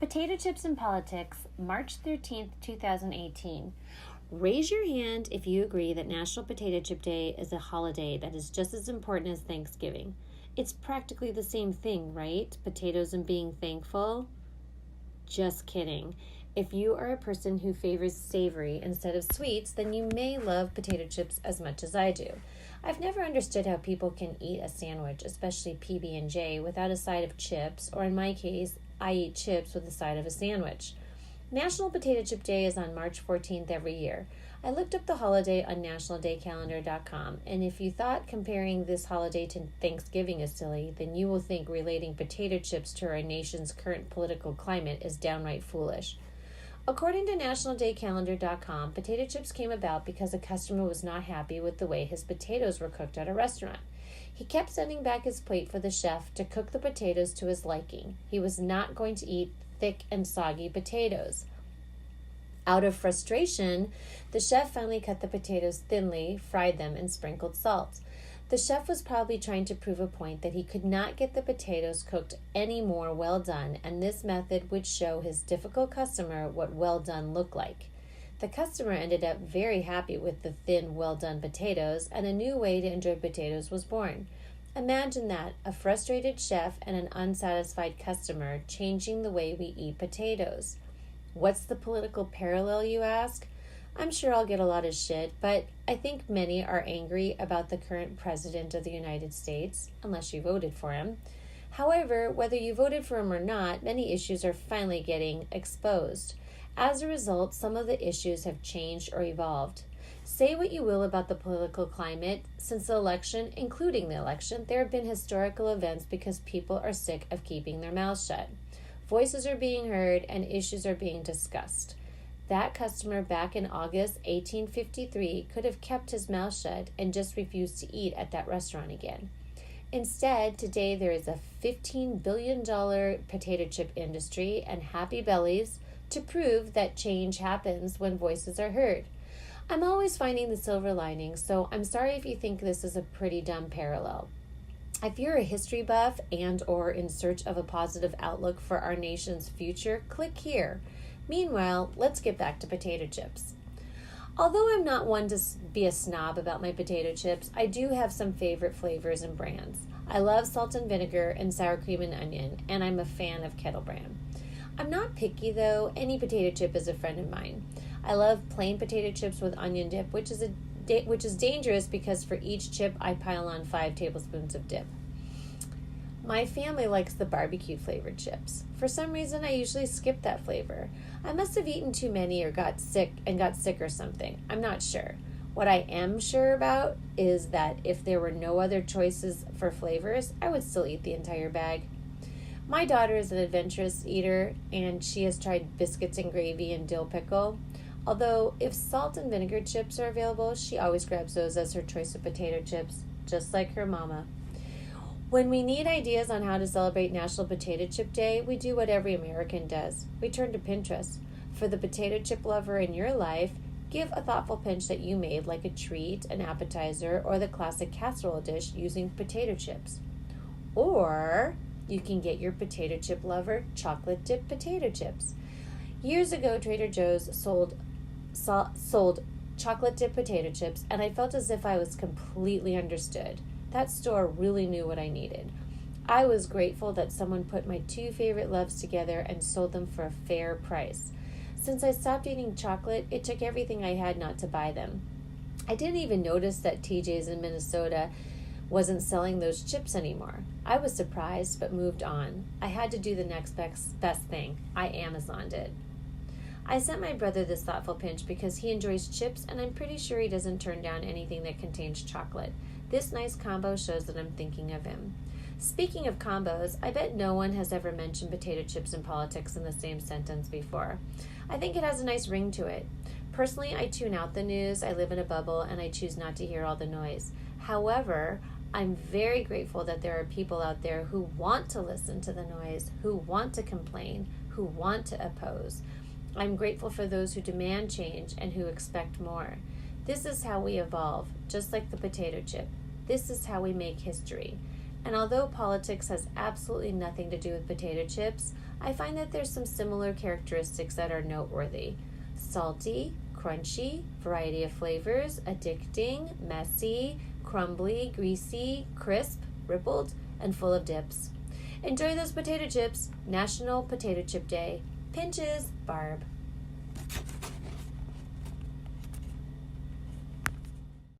Potato Chips and Politics, March 13th, 2018. Raise your hand if you agree that National Potato Chip Day is a holiday that is just as important as Thanksgiving. It's practically the same thing, right? Potatoes and being thankful? Just kidding. If you are a person who favors savory instead of sweets, then you may love potato chips as much as I do. I've never understood how people can eat a sandwich, especially PB&J, without a side of chips, or in my case, I eat chips with a side of a sandwich. National Potato Chip Day is on March 14th every year. I looked up the holiday on nationaldaycalendar.com, and if you thought comparing this holiday to Thanksgiving is silly, then you will think relating potato chips to our nation's current political climate is downright foolish. According to nationaldaycalendar.com, potato chips came about because a customer was not happy with the way his potatoes were cooked at a restaurant. He kept sending back his plate for the chef to cook the potatoes to his liking. He was not going to eat thick and soggy potatoes. Out of frustration, the chef finally cut the potatoes thinly, fried them, and sprinkled salt. The chef was probably trying to prove a point that he could not get the potatoes cooked any more well done, and this method would show his difficult customer what well done looked like. The customer ended up very happy with the thin, well-done potatoes, and a new way to enjoy potatoes was born. Imagine that, a frustrated chef and an unsatisfied customer changing the way we eat potatoes. What's the political parallel, you ask? I'm sure I'll get a lot of shit, but I think many are angry about the current president of the United States, unless you voted for him. However, whether you voted for him or not, many issues are finally getting exposed. As a result, some of the issues have changed or evolved. Say what you will about the political climate, since the election, including the election, there have been historical events because people are sick of keeping their mouths shut. Voices are being heard and issues are being discussed. That customer back in August 1853 could have kept his mouth shut and just refused to eat at that restaurant again. Instead, today there is a $15 billion potato chip industry and happy bellies to prove that change happens when voices are heard. I'm always finding the silver lining, so I'm sorry if you think this is a pretty dumb parallel. If you're a history buff and or in search of a positive outlook for our nation's future, click here. Meanwhile, let's get back to potato chips. Although I'm not one to be a snob about my potato chips, I do have some favorite flavors and brands. I love salt and vinegar and sour cream and onion, and I'm a fan of Kettle Brand. I'm not picky though. Any potato chip is a friend of mine. I love plain potato chips with onion dip, which is dangerous because for each chip I pile on 5 tablespoons of dip. My family likes the barbecue flavored chips. For some reason I usually skip that flavor. I must have eaten too many or got sick or something. I'm not sure. What I am sure about is that if there were no other choices for flavors, I would still eat the entire bag. My daughter is an adventurous eater, and she has tried biscuits and gravy and dill pickle. Although, if salt and vinegar chips are available, she always grabs those as her choice of potato chips, just like her mama. When we need ideas on how to celebrate National Potato Chip Day, we do what every American does. We turn to Pinterest. For the potato chip lover in your life, give a thoughtful pinch that you made, like a treat, an appetizer, or the classic casserole dish using potato chips. Or you can get your potato chip lover chocolate dipped potato chips. Years ago, Trader Joe's sold chocolate dipped potato chips, and I felt as if I was completely understood. That store really knew what I needed. I was grateful that someone put my 2 favorite loves together and sold them for a fair price. Since I stopped eating chocolate, it took everything I had not to buy them. I didn't even notice that TJ's in Minnesota wasn't selling those chips anymore. I was surprised, but moved on. I had to do the next best thing. I Amazoned it. I sent my brother this thoughtful pinch because he enjoys chips, and I'm pretty sure he doesn't turn down anything that contains chocolate. This nice combo shows that I'm thinking of him. Speaking of combos, I bet no one has ever mentioned potato chips and politics in the same sentence before. I think it has a nice ring to it. Personally, I tune out the news, I live in a bubble, and I choose not to hear all the noise. However, I'm very grateful that there are people out there who want to listen to the noise, who want to complain, who want to oppose. I'm grateful for those who demand change and who expect more. This is how we evolve, just like the potato chip. This is how we make history. And although politics has absolutely nothing to do with potato chips, I find that there's some similar characteristics that are noteworthy. Salty, crunchy, variety of flavors, addicting, messy, crumbly, greasy, crisp, rippled, and full of dips. Enjoy those potato chips. National Potato Chip Day. Pinches, Barb.